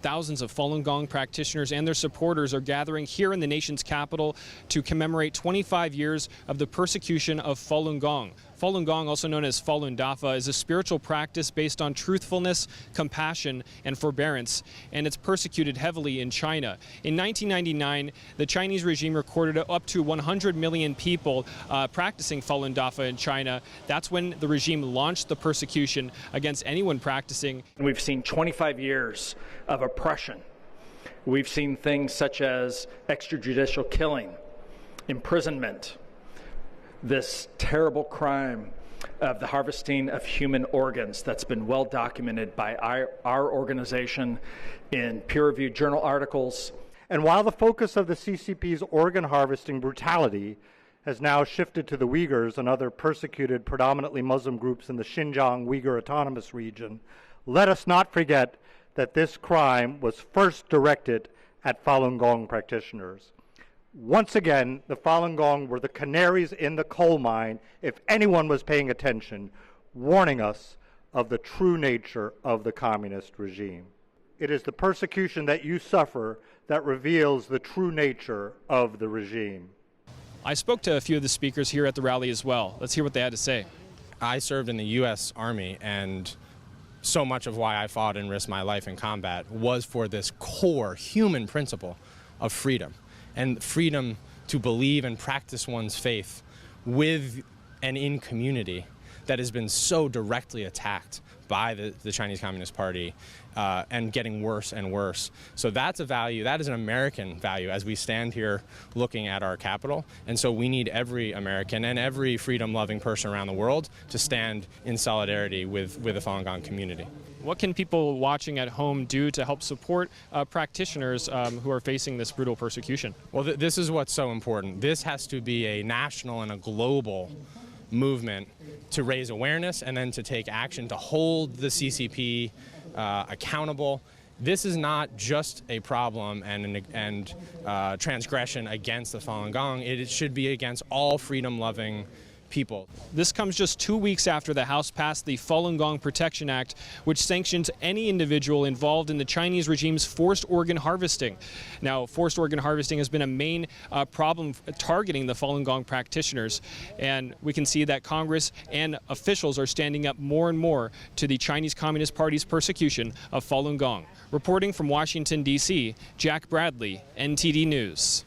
Thousands of Falun Gong practitioners and their supporters are gathering here in the nation's capital to commemorate 25 years of the persecution of Falun Gong. Falun Gong, also known as Falun Dafa, is a spiritual practice based on truthfulness, compassion, and forbearance, and it's persecuted heavily in China. In 1999, the Chinese regime recorded up to 100 million people practicing Falun Dafa in China. That's when the regime launched the persecution against anyone practicing. We've seen 25 years of oppression. We've seen things such as extrajudicial killing, imprisonment, this terrible crime of the harvesting of human organs that's been well documented by our organization in peer-reviewed journal articles. And while the focus of the CCP's organ harvesting brutality has now shifted to the Uyghurs and other persecuted predominantly Muslim groups in the Xinjiang Uyghur Autonomous Region, let us not forget that this crime was first directed at Falun Gong practitioners. Once again, the Falun Gong were the canaries in the coal mine, if anyone was paying attention, warning us of the true nature of the communist regime. It is the persecution that you suffer that reveals the true nature of the regime. I spoke to a few of the speakers here at the rally as well. Let's hear what they had to say. I served in the U.S. Army, and so much of why I fought and risked my life in combat was for this core human principle of freedom. And freedom to believe and practice one's faith with and in community that has been so directly attacked by the Chinese Communist Party and getting worse and worse. So that's a value, that is an American value as we stand here looking at our capital. And so we need every American and every freedom-loving person around the world to stand in solidarity with the Falun Gong community. What can people watching at home do to help support practitioners who are facing this brutal persecution? Well, this is what's so important. This has to be a national and a global movement to raise awareness and then to take action to hold the CCP accountable. This is not just a problem and transgression against the Falun Gong. It should be against all freedom-loving people. This comes just 2 weeks after the House passed the Falun Gong Protection Act, which sanctions any individual involved in the Chinese regime's forced organ harvesting. Now, forced organ harvesting has been a main problem targeting the Falun Gong practitioners, and we can see that Congress and officials are standing up more and more to the Chinese Communist Party's persecution of Falun Gong. Reporting from Washington, D.C., Jack Bradley, NTD News.